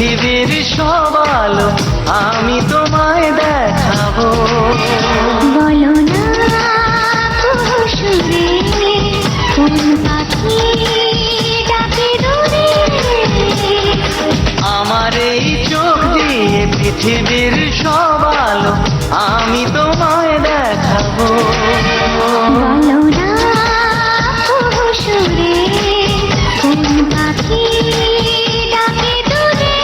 পৃথিবীর সব আলো আমি তোমায় দেখাবো। বলো না সুরে কোন পাখি ডাকে দূরে। আমার এই চোখ দিয়ে পৃথিবীর সব আলো আমি তোমায় দেখাবো। বলো না সুরে কোন পাখি ডাকে দূরে।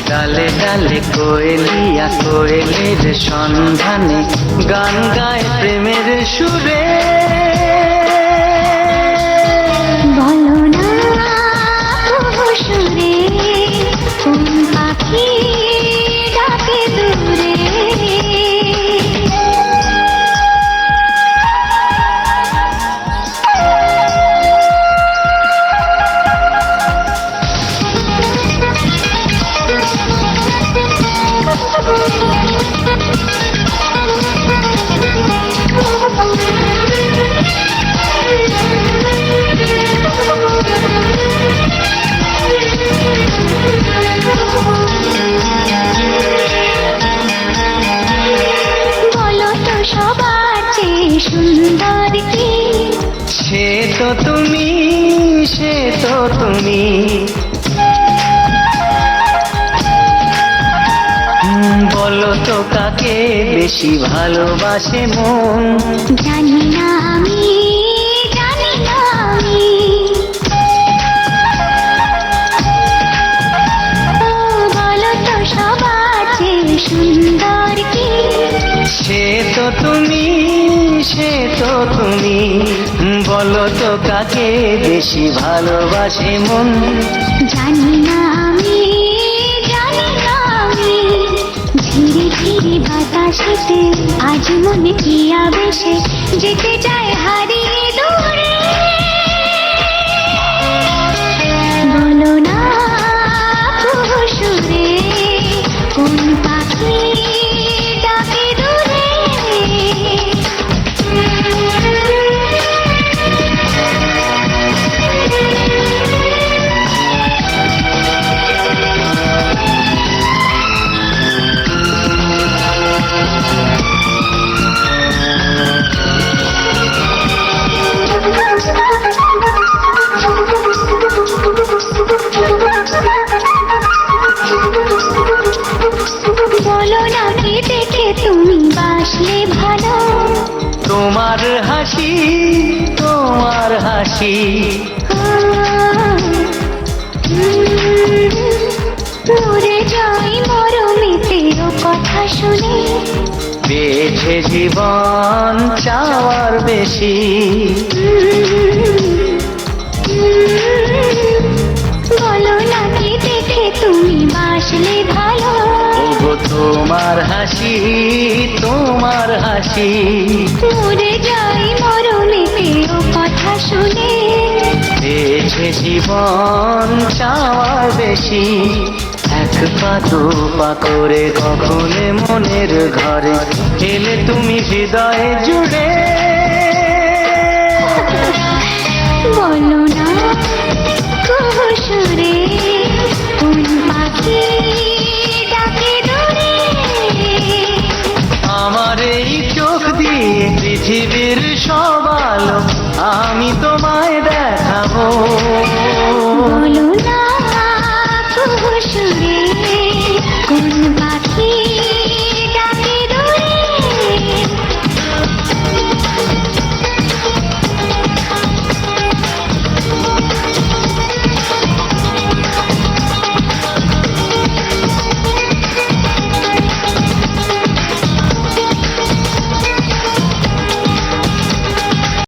ডালে ডালে কোয়েলিয়া কোয়েলের সন্ধানে গান গায় প্রেমের সুরে। বলো না সুরে কোন পাখি ডাকে দূরে। বলো তো সবার চেয়ে সুন্দর কি? সে তো তুমি, সে তো তুমি। বলো তো কাকে বেশি ভালোবাসে মন? জানি না আমি, জানি না আমি। বলো তো সবার চেয়ে সুন্দর কি? সে তো তুমি, সে তো তুমি। বলো তো কাকে বেশি ভালোবাসে মন? জানি না আমি, জানি না আমি। ধীরে ধীরে বাতাসেতে আজ মনে কি আবেশে যেতে চায় হারিয়ে দূরে। বলো না সুরে কোন পাখি ডাকে দূরে। বলো না কি দেখে তুমি বাসলে ভালো। তোমার হাসি, তোমার হাসি। মরে যাই মরমিতে ও কথা শুনে। পেয়েছে জীবন চাওয়ার বেশি। বলো না কি দেখে তুমি বাসলে ভালো। ওগো তোমার হাসি, তোমার হাসি। মরে যাই মরমিতে ও কথা শুনে। পেয়েছে জীবন চাওয়ার বেশি। এক পা দু পা করে কখনে মনের ঘরে এলে তুমি হৃদয়ে জুড়ে। বলো না সুরে কোন পাখি ডাকে দূরে। আমার এই চোখ দিয়ে পৃথিবীর সব আলো আমি তোমায় দেখাবো। বলো না সুরে কোন পাখি